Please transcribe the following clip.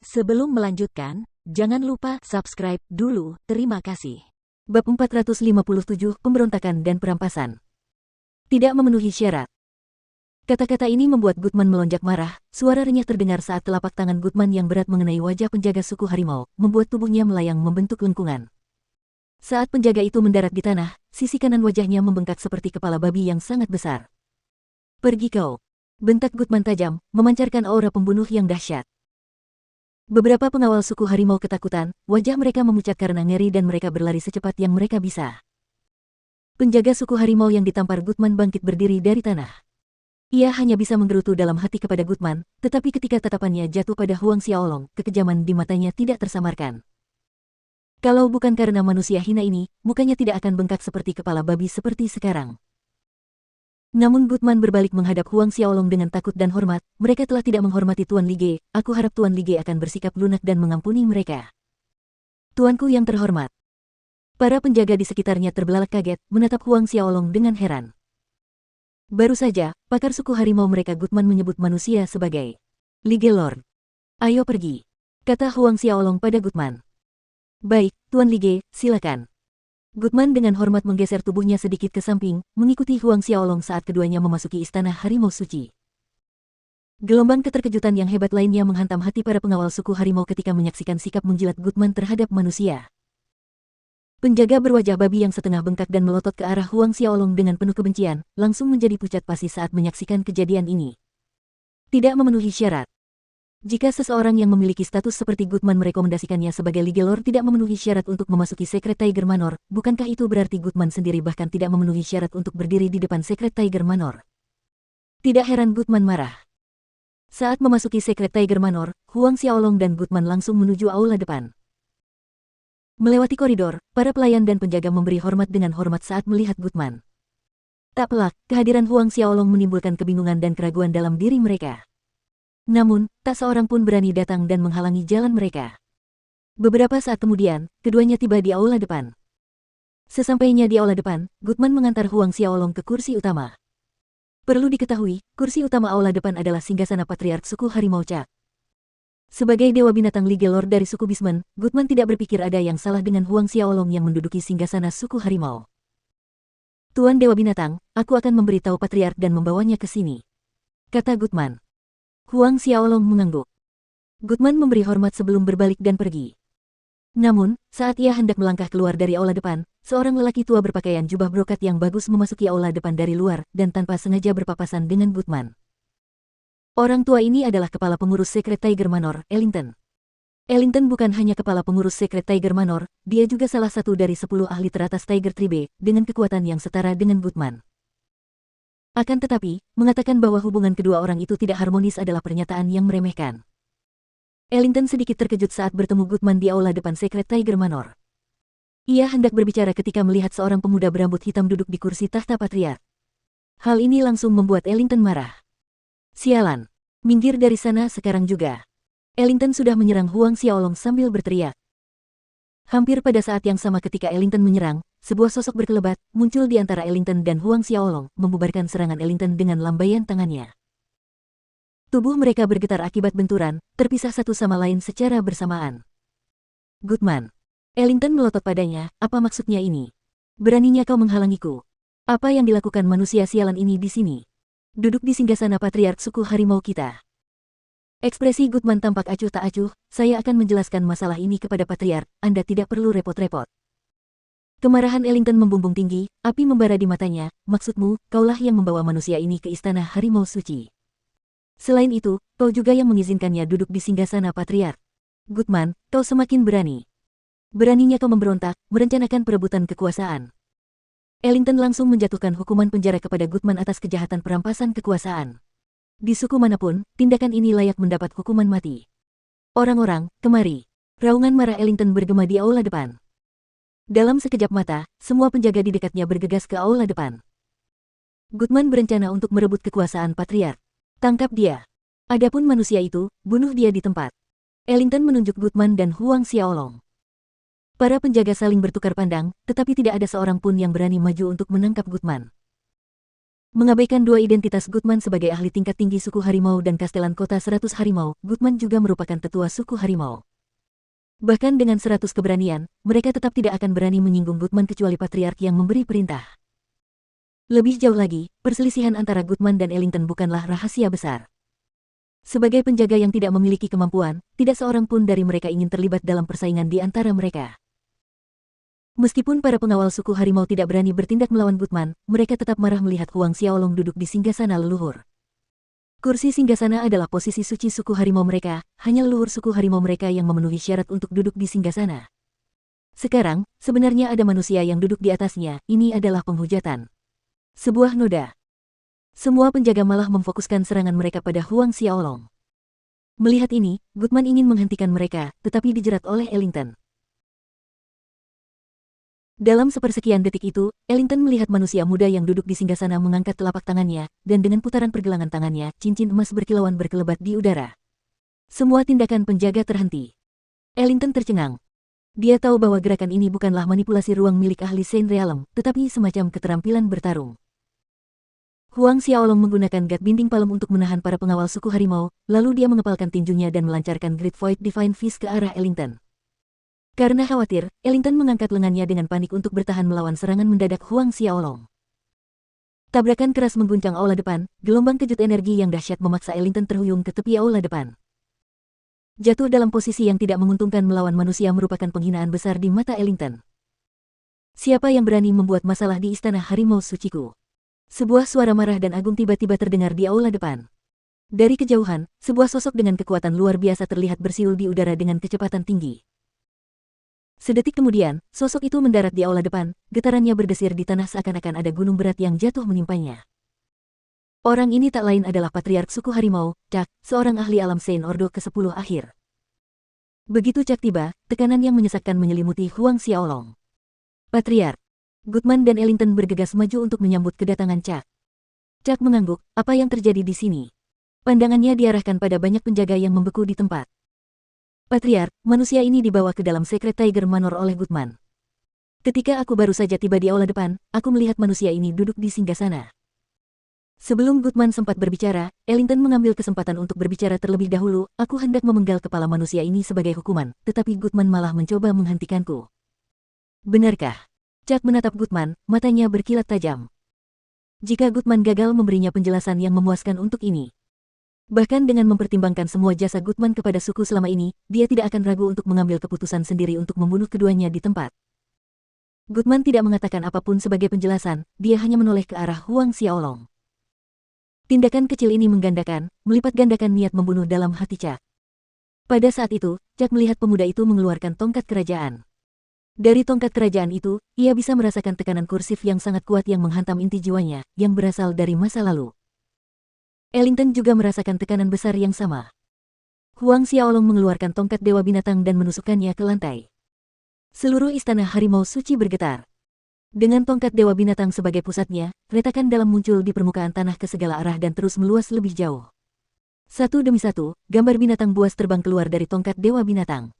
Sebelum melanjutkan, jangan lupa subscribe dulu, terima kasih. Bab 457 Pemberontakan dan Perampasan. Tidak memenuhi syarat. Kata-kata ini membuat Gutman melonjak marah, suara renyah terdengar saat telapak tangan Gutman yang berat mengenai wajah penjaga suku harimau, membuat tubuhnya melayang membentuk lengkungan. Saat penjaga itu mendarat di tanah, sisi kanan wajahnya membengkak seperti kepala babi yang sangat besar. "Pergi kau!" bentak Gutman tajam, memancarkan aura pembunuh yang dahsyat. Beberapa pengawal suku harimau ketakutan, wajah mereka memucat karena ngeri dan mereka berlari secepat yang mereka bisa. Penjaga suku harimau yang ditampar Gutman bangkit berdiri dari tanah. Ia hanya bisa menggerutu dalam hati kepada Gutman, tetapi ketika tatapannya jatuh pada Huang Xiaolong, kekejaman di matanya tidak tersamarkan. Kalau bukan karena manusia hina ini, mukanya tidak akan bengkak seperti kepala babi seperti sekarang. Namun Gutman berbalik menghadap Huang Xiaolong dengan takut dan hormat. Mereka telah tidak menghormati Tuan Lige, aku harap Tuan Lige akan bersikap lunak dan mengampuni mereka. Tuanku yang terhormat. Para penjaga di sekitarnya terbelalak kaget, menatap Huang Xiaolong dengan heran. Baru saja, pakar suku harimau mereka Gutman menyebut manusia sebagai Lige Lord. "Ayo pergi," kata Huang Xiaolong pada Gutman. "Baik, Tuan Lige, silakan." Gutman dengan hormat menggeser tubuhnya sedikit ke samping, mengikuti Huang Xiaolong saat keduanya memasuki istana harimau suci. Gelombang keterkejutan yang hebat lainnya menghantam hati para pengawal suku harimau ketika menyaksikan sikap menjilat Gutman terhadap manusia. Penjaga berwajah babi yang setengah bengkak dan melotot ke arah Huang Xiaolong dengan penuh kebencian, langsung menjadi pucat pasi saat menyaksikan kejadian ini. Tidak memenuhi syarat. Jika seseorang yang memiliki status seperti Gutman merekomendasikannya sebagai Lige Lord tidak memenuhi syarat untuk memasuki Secret Tiger Manor, bukankah itu berarti Gutman sendiri bahkan tidak memenuhi syarat untuk berdiri di depan Secret Tiger Manor? Tidak heran Gutman marah. Saat memasuki Secret Tiger Manor, Huang Xiaolong dan Gutman langsung menuju aula depan. Melewati koridor, para pelayan dan penjaga memberi hormat dengan hormat saat melihat Gutman. Tak pelak, kehadiran Huang Xiaolong menimbulkan kebingungan dan keraguan dalam diri mereka. Namun, tak seorang pun berani datang dan menghalangi jalan mereka. Beberapa saat kemudian, keduanya tiba di aula depan. Sesampainya di aula depan, Gutman mengantar Huang Xiaolong ke kursi utama. Perlu diketahui, kursi utama aula depan adalah singgasana Patriark suku Harimau Cak. Sebagai dewa binatang Lige Lord dari suku Bismen, Gutman tidak berpikir ada yang salah dengan Huang Xiaolong yang menduduki singgasana suku harimau. "Tuan Dewa Binatang, aku akan memberitahu Patriark dan membawanya ke sini," kata Gutman. Huang Xiaolong mengangguk. Gutman memberi hormat sebelum berbalik dan pergi. Namun, saat ia hendak melangkah keluar dari aula depan, seorang lelaki tua berpakaian jubah brokat yang bagus memasuki aula depan dari luar dan tanpa sengaja berpapasan dengan Gutman. Orang tua ini adalah kepala pengurus Secret Tiger Manor, Ellington. Ellington bukan hanya kepala pengurus Secret Tiger Manor, dia juga salah satu dari 10 ahli teratas Tiger Tribe, dengan kekuatan yang setara dengan Gutman. Akan tetapi, mengatakan bahwa hubungan kedua orang itu tidak harmonis adalah pernyataan yang meremehkan. Ellington sedikit terkejut saat bertemu Gutman di aula depan Secret Tiger Manor. Ia hendak berbicara ketika melihat seorang pemuda berambut hitam duduk di kursi tahta Patriark. Hal ini langsung membuat Ellington marah. "Sialan, minggir dari sana sekarang juga." Ellington sudah menyerang Huang Xiaolong sambil berteriak. Hampir pada saat yang sama ketika Ellington menyerang, sebuah sosok berkelebat muncul di antara Ellington dan Huang Xiaolong, membubarkan serangan Ellington dengan lambaian tangannya. Tubuh mereka bergetar akibat benturan, terpisah satu sama lain secara bersamaan. "Gutman." Ellington melotot padanya, "Apa maksudnya ini? Beraninya kau menghalangiku? Apa yang dilakukan manusia sialan ini di sini? Duduk di singgasana Patriark suku harimau kita." Ekspresi Gutman tampak acuh tak acuh. "Saya akan menjelaskan masalah ini kepada Patriark, Anda tidak perlu repot-repot." Kemarahan Ellington membumbung tinggi, api membara di matanya. "Maksudmu, kaulah yang membawa manusia ini ke istana harimau suci. Selain itu, kau juga yang mengizinkannya duduk di singgasana Patriark. Gutman, kau semakin berani. Beraninya kau memberontak, merencanakan perebutan kekuasaan." Ellington langsung menjatuhkan hukuman penjara kepada Gutman atas kejahatan perampasan kekuasaan. Di suku manapun, tindakan ini layak mendapat hukuman mati. "Orang-orang, kemari!" Raungan marah Ellington bergema di aula depan. Dalam sekejap mata, semua penjaga di dekatnya bergegas ke aula depan. Gutman berencana untuk merebut kekuasaan Patriark. "Tangkap dia. Adapun manusia itu, bunuh dia di tempat." Ellington menunjuk Gutman dan Huang Xiaolong. Para penjaga saling bertukar pandang, tetapi tidak ada seorang pun yang berani maju untuk menangkap Gutman. Mengabaikan dua identitas Gutman sebagai ahli tingkat tinggi suku harimau dan Kastelan Kota 100 Harimau, Gutman juga merupakan tetua suku harimau. Bahkan dengan 100 keberanian, mereka tetap tidak akan berani menyinggung Gutman kecuali patriark yang memberi perintah. Lebih jauh lagi, perselisihan antara Gutman dan Ellington bukanlah rahasia besar. Sebagai penjaga yang tidak memiliki kemampuan, tidak seorang pun dari mereka ingin terlibat dalam persaingan di antara mereka. Meskipun para pengawal suku harimau tidak berani bertindak melawan Gutman, mereka tetap marah melihat Huang Xiaolong duduk di singgasana leluhur. Kursi singgasana adalah posisi suci suku harimau mereka, hanya leluhur suku harimau mereka yang memenuhi syarat untuk duduk di singgasana. Sekarang, sebenarnya ada manusia yang duduk di atasnya, ini adalah penghujatan. Sebuah noda. Semua penjaga malah memfokuskan serangan mereka pada Huang Xiaolong. Melihat ini, Gutman ingin menghentikan mereka, tetapi dijerat oleh Ellington. Dalam sepersekian detik itu, Ellington melihat manusia muda yang duduk di singgasana mengangkat telapak tangannya, dan dengan putaran pergelangan tangannya, cincin emas berkilauan berkelebat di udara. Semua tindakan penjaga terhenti. Ellington tercengang. Dia tahu bahwa gerakan ini bukanlah manipulasi ruang milik ahli Saint Realm, tetapi semacam keterampilan bertarung. Huang Xiaolong menggunakan Gat Binding Palem untuk menahan para pengawal suku harimau, lalu dia mengepalkan tinjunya dan melancarkan Great Void Divine Fist ke arah Ellington. Karena khawatir, Ellington mengangkat lengannya dengan panik untuk bertahan melawan serangan mendadak Huang Xiaolong. Tabrakan keras mengguncang aula depan, gelombang kejut energi yang dahsyat memaksa Ellington terhuyung ke tepi aula depan. Jatuh dalam posisi yang tidak menguntungkan melawan manusia merupakan penghinaan besar di mata Ellington. Siapa yang berani membuat masalah di istana harimau suciku? Sebuah suara marah dan agung tiba-tiba terdengar di aula depan. Dari kejauhan, sebuah sosok dengan kekuatan luar biasa terlihat bersiul di udara dengan kecepatan tinggi. Sedetik kemudian, sosok itu mendarat di aula depan, getarannya berdesir di tanah seakan-akan ada gunung berat yang jatuh menimpanya. Orang ini tak lain adalah Patriark Suku Harimau, Cak, seorang ahli alam Saint Ordo ke-10 akhir. Begitu Cak tiba, tekanan yang menyesakkan menyelimuti Huang Xiaolong. Patriark Gutman dan Ellington bergegas maju untuk menyambut kedatangan Cak. Cak mengangguk, apa yang terjadi di sini? Pandangannya diarahkan pada banyak penjaga yang membeku di tempat. Patriark, manusia ini dibawa ke dalam Secret Tiger Manor oleh Gutman. Ketika aku baru saja tiba di aula depan, aku melihat manusia ini duduk di singgasana. Sebelum Gutman sempat berbicara, Ellington mengambil kesempatan untuk berbicara terlebih dahulu, aku hendak memenggal kepala manusia ini sebagai hukuman, tetapi Gutman malah mencoba menghentikanku. Benarkah? Cak menatap Gutman, matanya berkilat tajam. Jika Gutman gagal memberinya penjelasan yang memuaskan untuk ini, bahkan dengan mempertimbangkan semua jasa Gutman kepada suku selama ini, dia tidak akan ragu untuk mengambil keputusan sendiri untuk membunuh keduanya di tempat. Gutman tidak mengatakan apapun sebagai penjelasan, dia hanya menoleh ke arah Huang Xiaolong. Tindakan kecil ini menggandakan, melipat gandakan niat membunuh dalam hati Cak. Pada saat itu, Cak melihat pemuda itu mengeluarkan tongkat kerajaan. Dari tongkat kerajaan itu, ia bisa merasakan tekanan kursif yang sangat kuat yang menghantam inti jiwanya, yang berasal dari masa lalu. Ellington juga merasakan tekanan besar yang sama. Huang Xiaolong mengeluarkan tongkat Dewa Binatang dan menusukkannya ke lantai. Seluruh istana harimau suci bergetar. Dengan tongkat Dewa Binatang sebagai pusatnya, retakan dalam muncul di permukaan tanah ke segala arah dan terus meluas lebih jauh. Satu demi satu, gambar binatang buas terbang keluar dari tongkat Dewa Binatang.